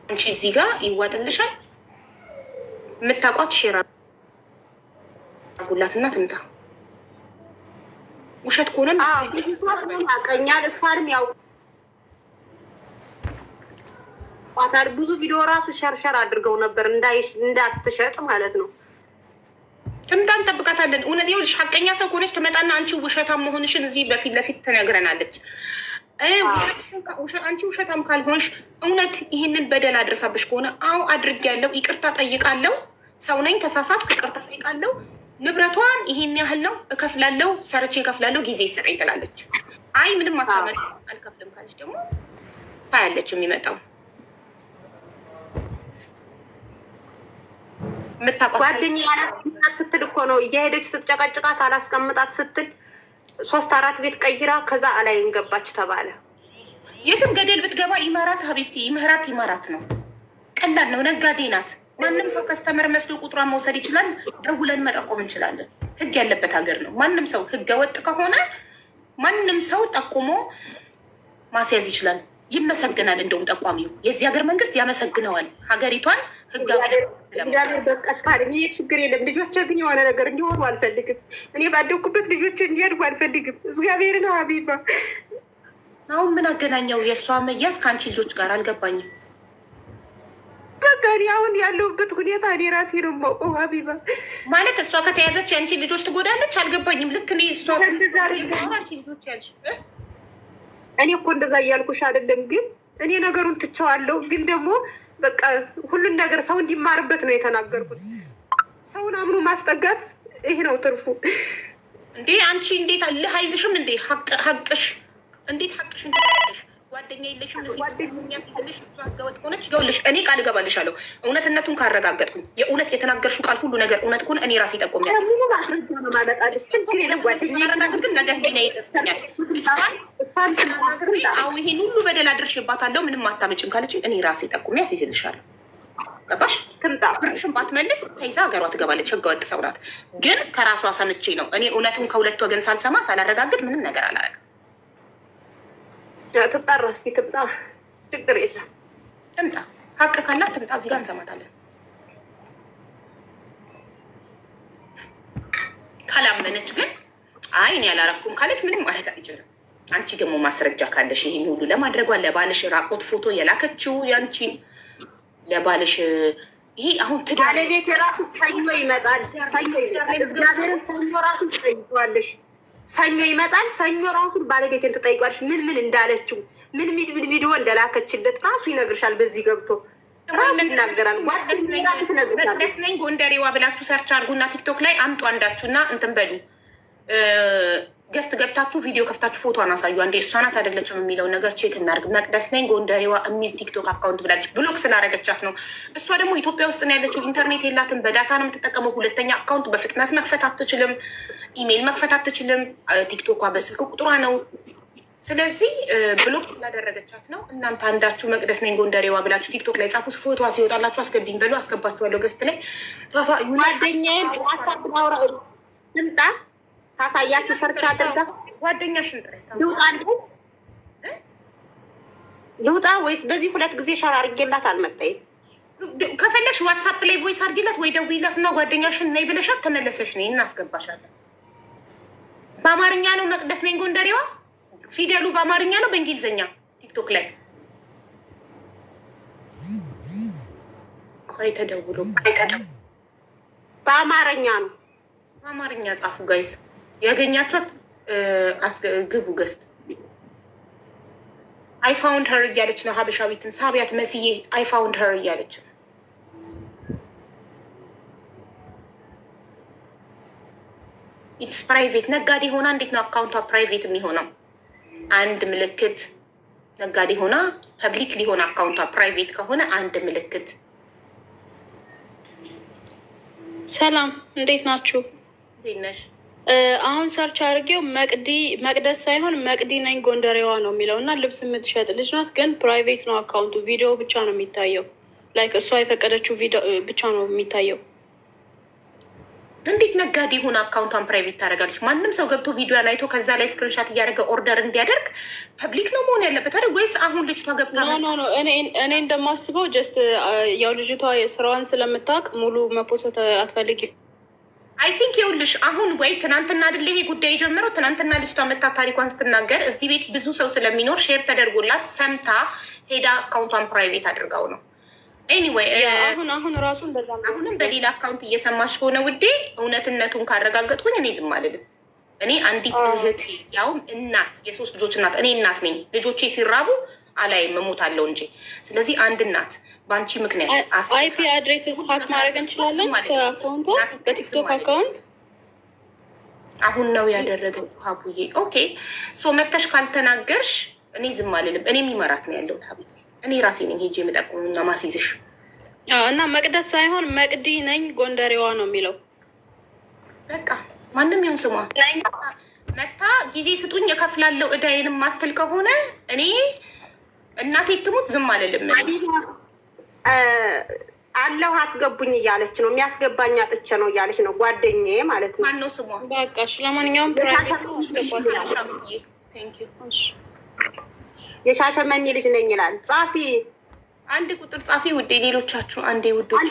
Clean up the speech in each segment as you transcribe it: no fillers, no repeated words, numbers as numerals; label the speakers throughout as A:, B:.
A: አንቺ እዚህ ጋር ይዋጥልሻል። የምታውቋት ሼር አድርጉላትና ትምጣ። ውሸት ከሆነ
B: ቀኛል እሷንም ያው ቋታል ብዙ ቪዲዮ ራሱ ሸርሸር አድርገው ነበር እንዳትሸጥ ማለት ነው።
A: ትምጣ እንጠብቃታለን። እውነት ይኸውልሽ ሀቀኛ ሰው ከሆነች ትመጣና አንቺ ውሸታም መሆንሽን እዚህ በፊት ለፊት ትነግረናለች። አንቺ ውሸታም ካልሆንሽ እውነት ይህንን በደል አድርሳብሽ ከሆነ አዎ አድርጌያለሁ፣ ይቅርታ ጠይቃለሁ፣ ሰው ነኝ ተሳሳትኩ፣ ይቅርታ ጠይቃለሁ፣ ንብረቷን ይሄን ያህል ነው እከፍላለሁ፣ ሰርቼ እከፍላለሁ፣ ጊዜ ይሰጠኝ ትላለች። አይ ምንም አታመል አልከፍልም ካለች ደግሞ ታያለች የሚመጣው
B: ጓደኛ ስትል እኮ ነው እየሄደች ስትጨቀጭቃት አላስቀምጣት ስትል 3-4 ቤት ቀይራ ከዛ አላይን ገባች ተባለ።
A: የትም ገደል ብትገባ ኢማራት ሀቢብቲ ኢማራት ነው። ቀላል ነው። ነጋዴ ናት። ማንም ሰው ከስተመር መስሎ ቁጥሯን መውሰድ ይችላል። ደውለን መጠቆም እንችላለን። ህግ ያለበት ሀገር ነው። ማንም ሰው ህገ ወጥ ከሆነ ማንም ሰው ጠቁሞ ማስያዝ ይችላል። ይመሰግናል። እንደውም ጠቋሚው የዚህ ሀገር መንግስት ያመሰግነዋል ሀገሪቷን ህጋዊ
B: በቃሽ ካለ ችግር የለም። ልጆቼ ግን የሆነ ነገር እንዲሆኑ አልፈልግም። እኔ ባደኩበት ልጆቼ እንዲያድጉ አልፈልግም። እግዚአብሔር ነው ሀቢባ።
A: አሁን ምን አገናኘው የእሷ መያዝ ከአንቺ ልጆች ጋር አልገባኝም።
B: በቃ እኔ አሁን ያለሁበት ሁኔታ እኔ ራሴ ነው የማውቀው ሀቢባ።
A: ማለት እሷ ከተያዘች የአንቺ ልጆች ትጎዳለች። አልገባኝም። ልክ እኔ እሷ አንቺ ልጆች ያልሽ
B: እኔ እኮ እንደዛ እያልኩሽ አይደለም፣ ግን እኔ ነገሩን ትቸዋለሁ። ግን ደግሞ በቃ ሁሉን ነገር ሰው እንዲማርበት ነው የተናገርኩት። ሰውን አምኖ ማስጠጋት ይህ ነው ትርፉ።
A: እንዴ አንቺ እንዴት አልህ አይዝሽም እንዴ? ሀቅሽ እንዴት ሀቅሽ እንትላለሽ? ጓደኛ የለሽም? የሚያስይዝልሽ እሱ ህገወጥ ከሆነች ይኸውልሽ፣ እኔ ቃል እገባልሻለሁ እውነትነቱን ካረጋገጥኩኝ የእውነት የተናገርሽው ቃል ሁሉ ነገር እውነት ከሆነ እኔ ራሴ ጠቆሚያለሁ። ማረጋገጥ ግን ነገ ህሊና ይጸጽተኛል። አዎ ይሄን ሁሉ በደል አድርሼባታለሁ ምንም አታመጭም ካለችኝ እኔ ራሴ ጠቁሜ ያስይዝልሻለሁ። ገባሽ? ብርሽን ባትመልስ ተይዛ ሀገሯ ትገባለች። ህገወጥ ሰው ናት። ግን ከራሷ ሰምቼ ነው እኔ እውነቱን ከሁለት ወገን ሳልሰማ ሳላረጋግጥ ምንም ነገር አላረግም።
B: ትጣራ እስኪ ትምጣ፣ ችግር የለም
A: ትምጣ። ሀቅ ካላት ትምጣ፣ እዚህ ጋር እንሰማታለን። ካላመነች ግን አይ እኔ ያላረኩም ካለች ምንም ማድረግ አንችልም። አንቺ ደግሞ ማስረጃ ካለሽ ይሄን ሁሉ ለማድረጓ ለባልሽ ራቆት ፎቶ የላከችው ያንቺን ለባልሽ ይሄ አሁን
B: ባለቤት የራሱ ሰኞ ይመጣል። ሰኞ ራሱ ትጠይቀዋለሽ። ሰኞ ይመጣል። ሰኞ ራሱን ባለቤትን ትጠይቋለሽ። ምን እንዳለችው ምን ቪዲዮ እንደላከችለት ራሱ ይነግርሻል። በዚህ ገብቶ ራሱ ይናገራል።
A: መቅደስ ነኝ ጎንደሬዋ ብላችሁ ሰርች አድርጉና ቲክቶክ ላይ አምጡ አንዳችሁና እንትን በሉ ገስት ገብታችሁ ቪዲዮ ከፍታችሁ ፎቶን አሳዩ። አንዴ እሷ ናት አይደለችም የሚለውን ነገር ቼክ እናድርግ። መቅደስ ነኝ ጎንደሬዋ የሚል ቲክቶክ አካውንት ብላለች። ብሎክ ስላረገቻት ነው። እሷ ደግሞ ኢትዮጵያ ውስጥ ነው ያለችው። ኢንተርኔት የላትም። በዳታ ነው የምትጠቀመው። ሁለተኛ አካውንት በፍጥነት መክፈት አትችልም። ኢሜይል መክፈት አትችልም። ቲክቶኳ በስልክ ቁጥሯ ነው። ስለዚህ ብሎክ ስላደረገቻት ነው። እናንተ አንዳችሁ መቅደስ ነኝ ጎንደሬዋ ብላችሁ ቲክቶክ ላይ ጻፉ። ፎቶ ሲወጣላችሁ አስገቢኝ በሉ። አስገባችኋለሁ ገስት ላይ
B: ጓደኛዬን ዋትሳፕ ስምጣ ታሳያችሁ። ሰርች አድርጋ
A: ጓደኛሽን ጥሬ
B: ልውጣ ወይስ በዚህ 2 ጊዜ ሸር አድርጌላት አልመጣይም።
A: ከፈለግሽ ዋትሳፕ ላይ ቮይስ አድርጊላት ወይ ደውይላት እና ጓደኛሽን ነይ ብለሻት ተመለሰሽ ነይ እናስገባሻለን። በአማርኛ ነው መቅደስ ነኝ ጎንደሬዋ። ፊደሉ በአማርኛ ነው በእንግሊዝኛ ቲክቶክ ላይ ቆይ ተደውሎ
B: በአማርኛ ነው።
A: በአማርኛ ጻፉ ጋይስ። ያገኛችኋት ግቡ ገስት። አይ ፋውንድ ሀር እያለች ነው። ሀበሻዊትን ሳቢያት መስዬ አይ ፋውንድ ሀር እያለች ነው። ኢትስ ፕራይቬት። ነጋዴ ሆና እንዴት ነው አካውንቷ ፕራይቬት የሚሆነው? አንድ ምልክት ነጋዴ ሆና ፐብሊክ ሊሆን አካውንቷ ፕራይቬት ከሆነ አንድ ምልክት።
C: ሰላም እንዴት ናችሁ?
A: እንዴት ነሽ?
C: አሁን ሰርች አድርጌው መቅደስ ሳይሆን መቅዲ ነኝ ጎንደሬዋ ነው የሚለው እና ልብስ የምትሸጥ ልጅ ናት። ግን ፕራይቬት ነው አካውንቱ። ቪዲዮ ብቻ ነው የሚታየው። ላይክ እሷ የፈቀደችው ቪዲዮ ብቻ ነው የሚታየው።
A: እንዴት ነጋዴ ሆነ አካውንቷን ፕራይቬት ታደርጋለች? ማንም ሰው ገብቶ ቪዲዮን አይቶ ከዛ ላይ ስክሪንሻት እያደረገ ኦርደር እንዲያደርግ ፐብሊክ ነው መሆን ያለበት አይደል? ወይስ አሁን ልጅቷ ገብታ
C: ኖ እኔ እንደማስበው ጀስት ያው ልጅቷ ስራዋን ስለምታውቅ ሙሉ መፖሰት አትፈልጊም።
A: አይ ቲንክ ይኸውልሽ አሁን ወይ ትናንትና አይደለ ይሄ ጉዳይ የጀመረው? ትናንትና ልጅቷ መታ ታሪኳን ስትናገር እዚህ ቤት ብዙ ሰው ስለሚኖር ሼር ተደርጎላት ሰምታ ሄዳ አካውንቷን ፕራይቬት አድርጋው ነው። ኤኒዌይ
C: አሁን ራሱ እንደዛ
A: አሁንም በሌላ አካውንት እየሰማሽ ከሆነ ውዴ እውነትነቱን ካረጋገጥኩኝ እኔ ዝም አልልም። እኔ አንዲት እህቴ ያውም እናት የ3 ልጆች እናት፣ እኔ እናት ነኝ። ልጆቼ ሲራቡ አላይም እሞታለሁ እንጂ። ስለዚህ አንድ እናት በአንቺ ምክንያት
C: አይፒ አድሬስስ ሀክ ማድረግ እንችላለን ከአካውንቷ በቲክቶክ አካውንት
A: አሁን ነው ያደረገችው ሀቡዬ። ኦኬ ሶ መተሽ ካልተናገርሽ እኔ ዝም አልልም። እኔ የሚመራት ነው ያለው ሀቡ። እኔ ራሴ ነኝ ሄጄ የምጠቁሙና ማስይዝሽ
C: እና መቅደስ ሳይሆን መቅዲ ነኝ ጎንደሬዋ ነው የሚለው።
A: በቃ ማንም ይሁን ስሟ መታ ጊዜ ስጡኝ እከፍላለሁ እዳዬንም ማትል ከሆነ እኔ እናቴ ትሙት ዝም አልልም።
B: አለሁ አስገቡኝ እያለች ነው። የሚያስገባኝ አጥቼ ነው እያለች ነው። ጓደኛዬ ማለት ነው።
A: ማነው ስሟ?
C: በቃ እሺ፣ ለማንኛውም ፕራይቬት ነው አስገባት።
B: የሻሸመኔ ልጅ ነኝ ይላል። ጻፊ
A: አንድ ቁጥር ጻፊ ውዴ። ሌሎቻችሁ አንዴ ውዶች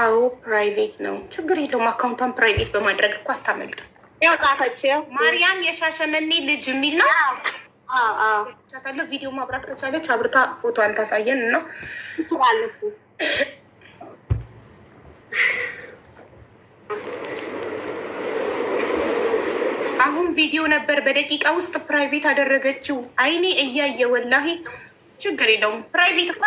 A: አዎ ፕራይቬት ነው፣ ችግር የለውም። አካውንቷን ፕራይቬት በማድረግ እኮ አታመልጥም።
B: ያው ጻፈች።
A: ማርያም የሻሸመኔ ልጅ የሚል ነው። ቻታለሁ ቪዲዮ ማብራት ከቻለች አብርታ ፎቶዋን ታሳየን እና
B: ትችላለች።
A: አሁን ቪዲዮ ነበር በደቂቃ ውስጥ ፕራይቬት አደረገችው። አይኔ እያየ ወላሂ ችግር የለውም ፕራይቬት እኮ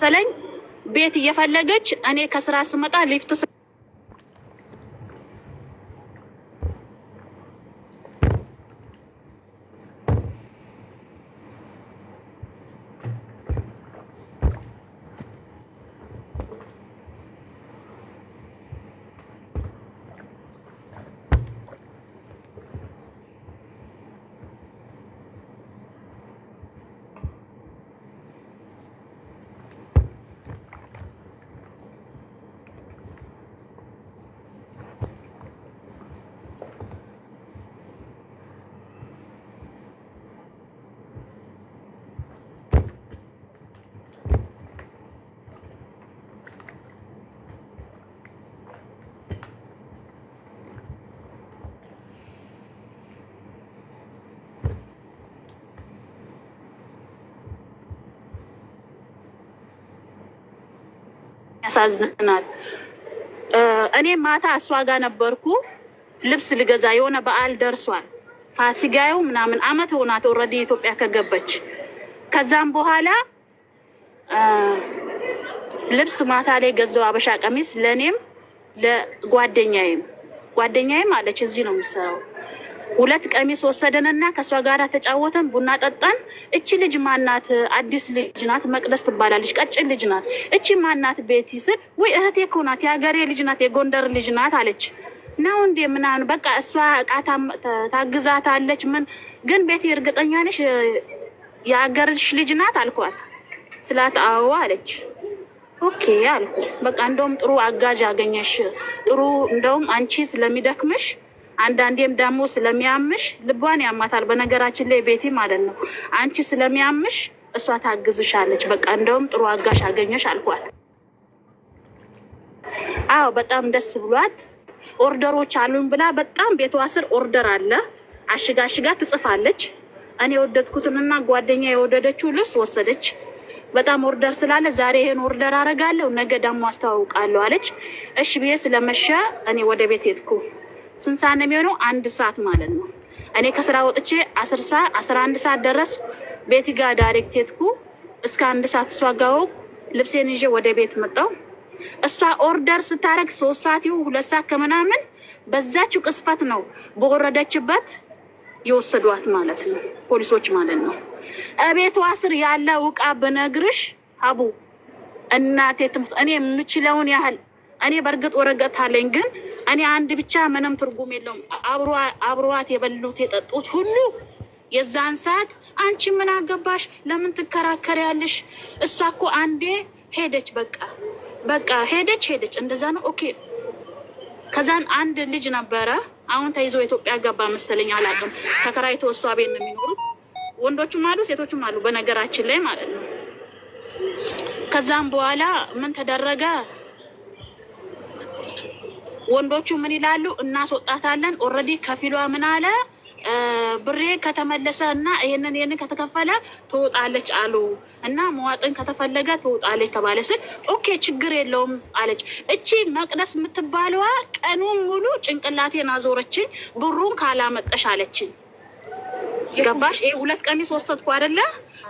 D: ሰለኝ ቤት እየፈለገች እኔ ከስራ ስመጣ ሊፍት ያሳዝናል። እኔ ማታ እሷ ጋር ነበርኩ ልብስ ልገዛ። የሆነ በዓል ደርሷል ፋሲካው ምናምን አመት ሆናት ኦልሬዲ ኢትዮጵያ ከገበች። ከዛም በኋላ ልብስ ማታ ላይ ገዛው አበሻ ቀሚስ ለኔም ለጓደኛዬም አለች እዚህ ነው የምሰራው። 2 ቀሚስ ወሰደንና ከሷ ጋር ተጫወተን ቡና ጠጣን። እቺ ልጅ ማናት? አዲስ ልጅ ናት፣ መቅደስ ትባላለች፣ ቀጭን ልጅ ናት። እቺ ማናት ቤቲ ስል ወይ እህቴ እኮ ናት፣ የሀገሬ ልጅ ናት፣ የጎንደር ልጅ ናት አለች። ነው እንዴ ምናምን በቃ እሷ እቃ ታግዛታለች። ምን ግን ቤቲ እርግጠኛ ነሽ የሀገርሽ ልጅ ናት አልኳት። ስላት አዎ አለች። ኦኬ አልኩ። በቃ እንደውም ጥሩ አጋዥ አገኘሽ። ጥሩ እንደውም አንቺ ስለሚደክምሽ አንዳንዴም ደግሞ ስለሚያምሽ ልቧን ያማታል። በነገራችን ላይ ቤቲ ማለት ነው አንቺ ስለሚያምሽ እሷ ታግዝሻለች። በቃ እንደውም ጥሩ አጋሽ አገኘሽ አልኳት። አዎ በጣም ደስ ብሏት ኦርደሮች አሉን ብላ በጣም ቤቷ ስር ኦርደር አለ አሽጋ ትጽፋለች። እኔ የወደድኩትንና ጓደኛ የወደደችው ልብስ ወሰደች። በጣም ኦርደር ስላለ ዛሬ ይሄን ኦርደር አደርጋለሁ ነገ ደግሞ አስተዋውቃለሁ አለች። እሺ ብዬ ስለመሸ እኔ ወደ ቤት ሄድኩ። ስንት ሰዓት ነው የሚሆነው? 1 ሰዓት ማለት ነው። እኔ ከስራ ወጥቼ 11 ሰዓት ደረስ ቤት ጋር ዳይሬክት ሄድኩ። እስከ 1 ሰዓት እሷ ጋር ልብሴን ይዤ ወደ ቤት መጣሁ። እሷ ኦርደር ስታደርግ 3 ሰዓት ይሁን 2 ሰዓት ከምናምን በዛችው ቅስፈት ነው በወረደችበት የወሰዷት ማለት ነው፣ ፖሊሶች ማለት ነው። እቤቷ ስር ያለ ዕቃ በነግርሽ አቡ እናቴ ትምት እኔ የምችለውን ያህል እኔ በርግጥ ወረቀት አለኝ፣ ግን እኔ አንድ ብቻ ምንም ትርጉም የለውም። አብሯት የበሉት የጠጡት ሁሉ የዛን ሰዓት አንቺ ምን አገባሽ ለምን ትከራከሪያለሽ? እሷ እኮ አንዴ ሄደች፣ በቃ ሄደች እንደዛ ነው። ኦኬ ከዛን አንድ ልጅ ነበረ አሁን ተይዞ ኢትዮጵያ ገባ መሰለኝ አላውቅም። ተከራይቶ እሷ ቤት ነው የሚኖሩት። ወንዶችም አሉ ሴቶችም አሉ በነገራችን ላይ ማለት ነው። ከዛም በኋላ ምን ተደረገ? ወንዶቹ ምን ይላሉ? እናስወጣታለን። ኦልሬዲ ከፊሏ ምን አለ ብሬ ከተመለሰ እና ይሄንን ከተከፈለ ትወጣለች አሉ እና መዋጥን ከተፈለገ ትወጣለች ተባለ ስል ኦኬ ችግር የለውም አለች። እቺ መቅደስ የምትባለዋ ቀኑን ሙሉ ጭንቅላቴን አዞረችኝ። ብሩን ካላመጠሽ አለችኝ። ገባሽ? ይሄ 2 ቀሚስ ወሰድኩ አይደለ?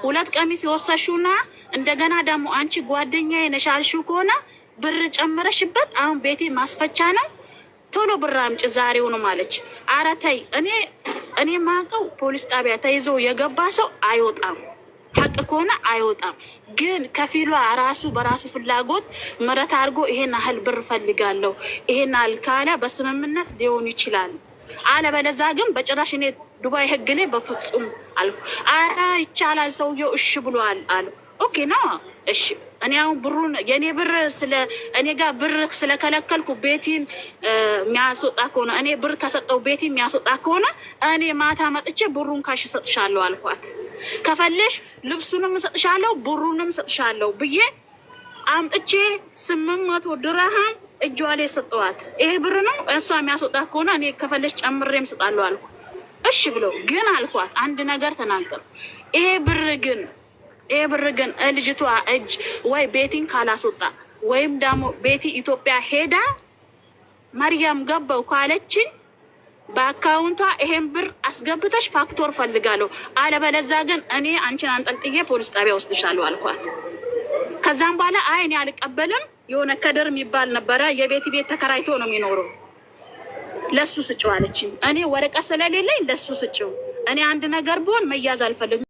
D: 2 ቀሚስ የወሰድሽውና እንደገና ደግሞ አንቺ ጓደኛዬ ነሽ አልሽው ከሆነ ብር ጨምረሽበት አሁን ቤቴ ማስፈቻ ነው ቶሎ ብር አምጪ ዛሬው ነው ማለች። ኧረ ተይ እኔ ማውቀው ፖሊስ ጣቢያ ተይዞ የገባ ሰው አይወጣም፣ ሀቅ ከሆነ አይወጣም። ግን ከፊሏ ራሱ በራሱ ፍላጎት ምረት አድርጎ ይሄን ያህል ብር ፈልጋለሁ ይሄን ያህል ካለ በስምምነት ሊሆን ይችላል። አለበለዚያ ግን በጭራሽ እኔ ዱባይ ህግ ላይ በፍጹም አልኩ። ኧረ ይቻላል ሰውየው እሺ ብሏል አሉ። ኦኬ ነው እሺ። እኔ አሁን ብሩን የኔ ብር እኔ ጋር ብር ስለከለከልኩ ቤቲን የሚያስወጣ ከሆነ እኔ ብር ከሰጠው ቤቲን የሚያስወጣ ከሆነ እኔ ማታ መጥቼ ብሩን ካሽ እሰጥሻለሁ አልኳት። ከፈለሽ ልብሱንም እሰጥሻለሁ ብሩንም እሰጥሻለሁ ብዬ አምጥቼ 800 ድርሃም እጇ ላይ ሰጠዋት። ይሄ ብር ነው እሷ የሚያስወጣ ከሆነ እኔ ከፈለሽ ጨምሬም እሰጣለሁ አልኩ። እሺ ብሎ ግን አልኳት አንድ ነገር ተናገር። ይሄ ብር ግን ልጅቷ እጅ ወይ ቤቲን ካላስወጣ ወይም ደግሞ ቤቲ ኢትዮጵያ ሄዳ ማርያም ገባው ካለችኝ በአካውንቷ ይሄን ብር አስገብተሽ ፋክቶር ፈልጋለሁ፣ አለበለዚያ ግን እኔ አንቺን አንጠልጥዬ ፖሊስ ጣቢያ ወስድሻለሁ አልኳት። ከዛም በኋላ አይ እኔ አልቀበልም፣ የሆነ ከድር የሚባል ነበረ የቤት ተከራይቶ ነው የሚኖረው፣ ለሱ ስጭው አለችኝ። እኔ ወረቀት ስለሌለኝ ለሱ ስጭው፣ እኔ አንድ ነገር ብሆን መያዝ አልፈልግም።